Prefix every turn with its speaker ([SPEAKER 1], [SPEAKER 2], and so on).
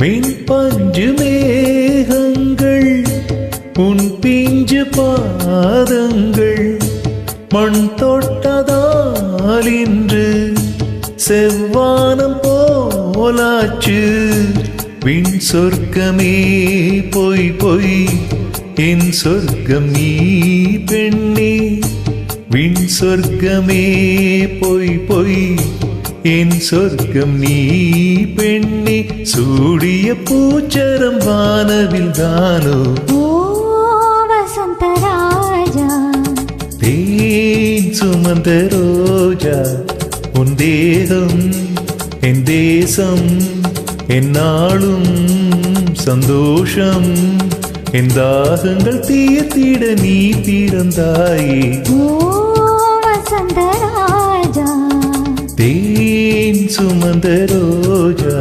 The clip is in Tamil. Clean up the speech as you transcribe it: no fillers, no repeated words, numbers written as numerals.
[SPEAKER 1] மின் பஞ்சு மேகங்கள் உன் பிஞ்சு பாதங்கள் மண் தொட்டதால் இன்று செவ்வானம் போலாச்சு. விண் சொர்க்கமே பொய் பொய் என் சொர்க்கம் நீ பெண்ணே. விண் சொர்க்கமே பொய் பொய் என் சொர்க்கம் நீ பெண்ணே. சூடிய பூச்சரம் வானவில் தானோ
[SPEAKER 2] வசந்த ராஜா.
[SPEAKER 1] தேன் சுமந்த ரோஜா உன் தேகம் என் தேசம் என்னாலும் சந்தோஷம். என் தாகங்கள் தீர்த்திட நீ பிறந்தாயே
[SPEAKER 2] வசந்த ராஜா.
[SPEAKER 1] தேன் சுமந்த ரோஜா.